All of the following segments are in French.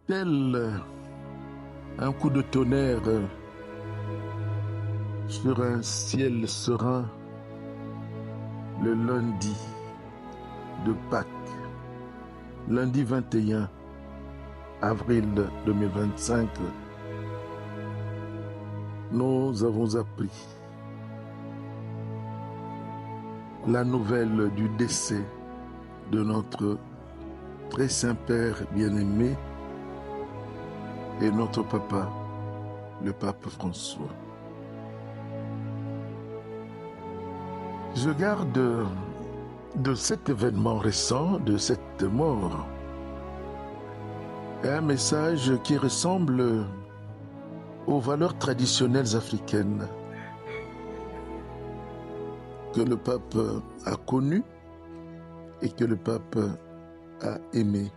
Tel un coup de tonnerre sur un ciel serein, le lundi de Pâques, lundi 21 avril 2025, nous avons appris la nouvelle du décès de notre très saint Père bien-aimé et notre papa, le pape François. Je garde de cet événement récent, de cette mort, un message qui ressemble aux valeurs traditionnelles africaines que le pape a connues et que le pape a aimées.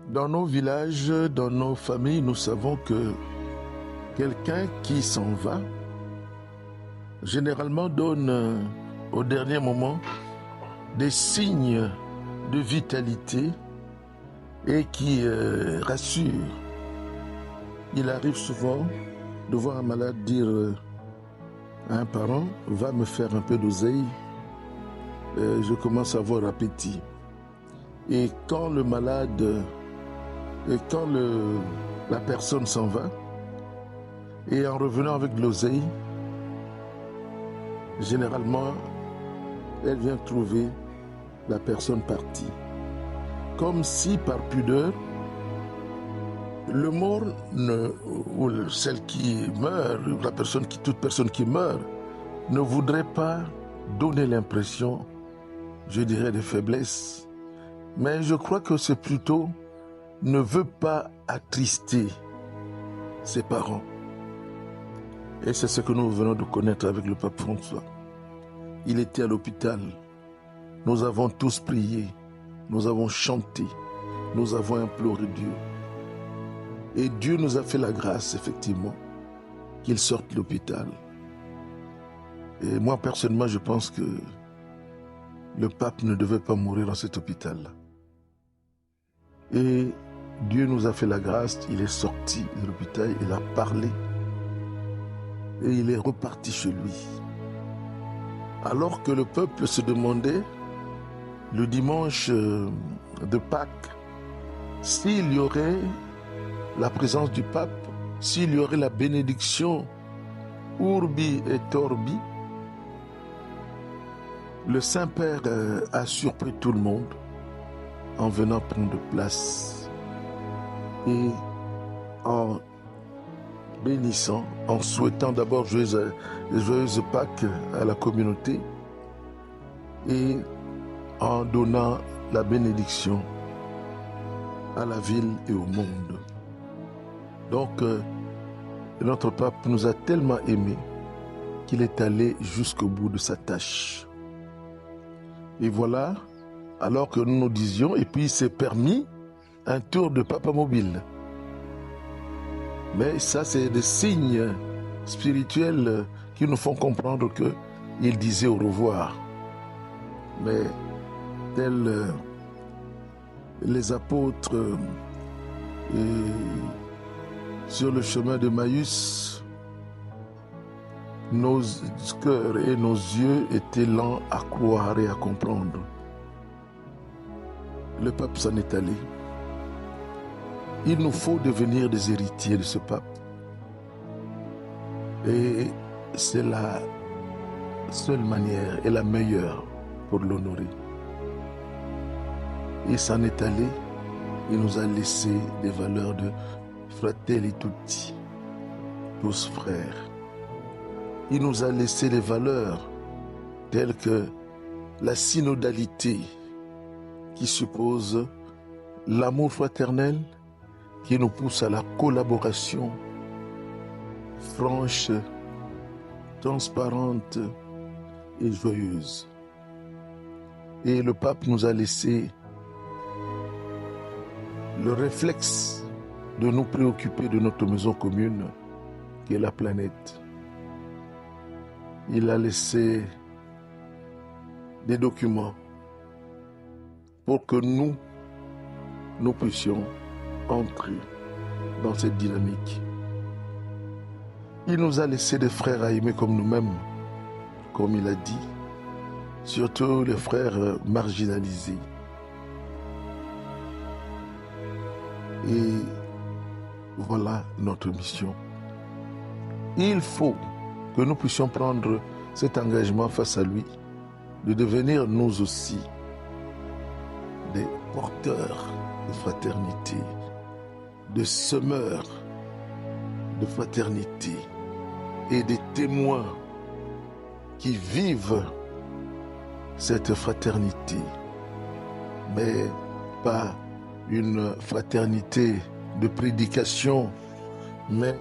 Dans nos villages, dans nos familles, nous savons que quelqu'un qui s'en va, généralement donne au dernier moment des signes de vitalité et qui rassure. Il arrive souvent de voir un malade dire à un parent, va me faire un peu d'oseille, je commence à avoir appétit. Et quand le malade, et quand la personne s'en va, et en revenant avec de l'oseille, généralement, elle vient trouver la personne partie. Comme si par pudeur, le mort, ou celle qui meurt, toute personne qui meurt, ne voudrait pas donner l'impression, je dirais, de faiblesse. Mais je crois que c'est plutôt ne veut pas attrister ses parents. Et c'est ce que nous venons de connaître avec le pape François. Il était à l'hôpital. Nous avons tous prié. Nous avons chanté. Nous avons imploré Dieu. Et Dieu nous a fait la grâce, effectivement, qu'il sorte de l'hôpital. Et moi, personnellement, je pense que le pape ne devait pas mourir dans cet hôpital. Et Dieu nous a fait la grâce, il est sorti de l'hôpital, il a parlé et il est reparti chez lui. Alors que le peuple se demandait, le dimanche de Pâques, s'il y aurait la présence du pape, s'il y aurait la bénédiction Urbi et Torbi, le Saint-Père a surpris tout le monde en venant prendre place et en bénissant, en souhaitant d'abord joyeuse Pâques à la communauté et en donnant la bénédiction à la ville et au monde. Donc, notre pape nous a tellement aimés qu'il est allé jusqu'au bout de sa tâche. Et voilà, alors que nous nous disions, et puis il s'est permis un tour de papa mobile. Mais ça, c'est des signes spirituels qui nous font comprendre qu'il disait au revoir. Mais tels les apôtres sur le chemin de Maüs, nos cœurs et nos yeux étaient lents à croire et à comprendre. Le pape s'en est allé. Il nous faut devenir des héritiers de ce pape. Et c'est la seule manière et la meilleure pour l'honorer. Il s'en est allé. Il nous a laissé des valeurs de fratelli tutti, tous frères. Il nous a laissé des valeurs telles que la synodalité qui suppose l'amour fraternel, qui nous pousse à la collaboration franche, transparente et joyeuse. Et le pape nous a laissé le réflexe de nous préoccuper de notre maison commune, qui est la planète. Il a laissé des documents pour que nous puissions entrer dans cette dynamique. Il nous a laissé des frères à aimer comme nous-mêmes, comme il a dit, surtout les frères marginalisés. Et voilà notre mission. Il faut que nous puissions prendre cet engagement face à lui, de devenir nous aussi des porteurs de fraternité, de semeurs de fraternité et des témoins qui vivent cette fraternité, mais pas une fraternité de prédication, mais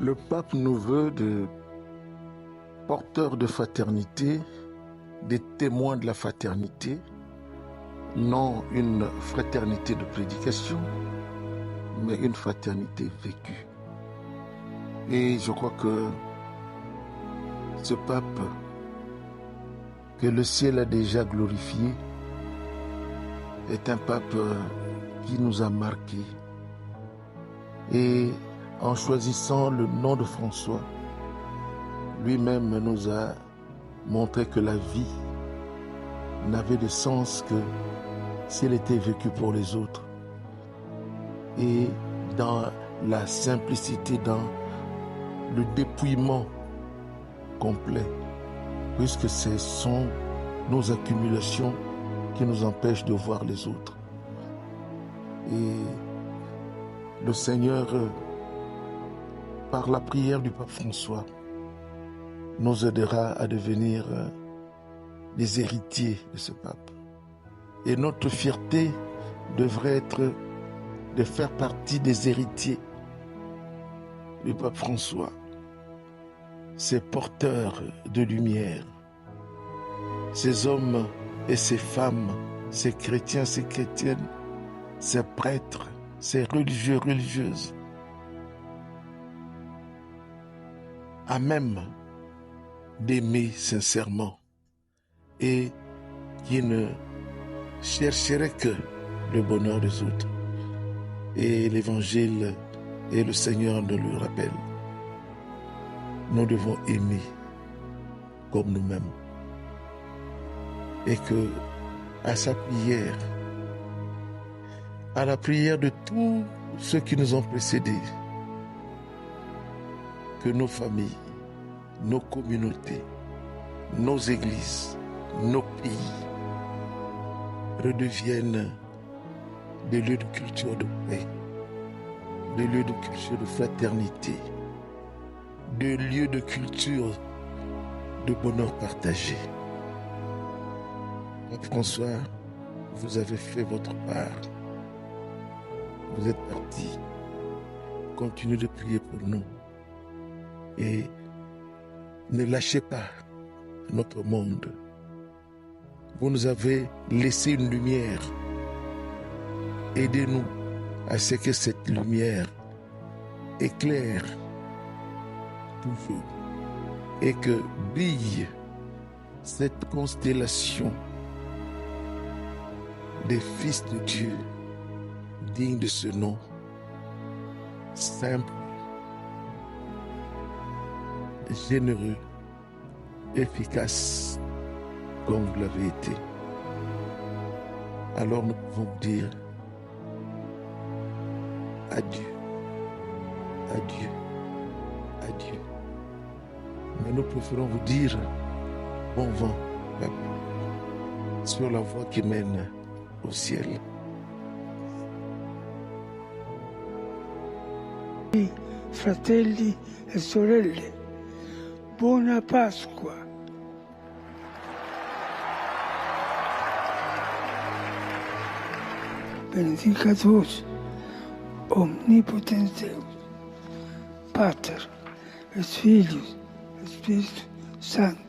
le pape nous veut de porteurs de fraternité, des témoins de la fraternité, non une fraternité de prédication, mais une fraternité vécue. Et je crois que ce pape, que le ciel a déjà glorifié, est un pape qui nous a marqués. Et en choisissant le nom de François, lui-même nous a montré que la vie n'avait de sens que si elle était vécue pour les autres. Et dans la simplicité, dans le dépouillement complet, puisque ce sont nos accumulations qui nous empêchent de voir les autres. Et le Seigneur, par la prière du pape François, nous aidera à devenir les héritiers de ce pape. Et notre fierté devrait être de faire partie des héritiers du pape François, ces porteurs de lumière, ces hommes et ces femmes, ces chrétiens, ces chrétiennes, ces prêtres, ces religieux, religieuses, à même d'aimer sincèrement et qui ne chercheraient que le bonheur des autres. Et l'Évangile et le Seigneur nous le rappellent. Nous devons aimer comme nous-mêmes. Et que, à sa prière, à la prière de tous ceux qui nous ont précédés, que nos familles, nos communautés, nos églises, nos pays redeviennent des lieux de culture de paix, des lieux de culture de fraternité, des lieux de culture de bonheur partagé. Pape François, vous avez fait votre part. Vous êtes parti. Continuez de prier pour nous. Et ne lâchez pas notre monde. Vous nous avez laissé une lumière. Aidez-nous à ce que cette lumière éclaire toujours et que brille cette constellation des fils de Dieu dignes de ce nom, simple, généreux, efficace, comme vous l'avez été. Alors nous pouvons dire adieu, adieu, adieu. Mais nous préférons vous dire bon vent, Papa, sur la voie qui mène au ciel. Fratelli e sorelle, buona Pasqua. Benedicat vos, omnipotens Deus, Pater, et Filius, et Spiritus Sanctus.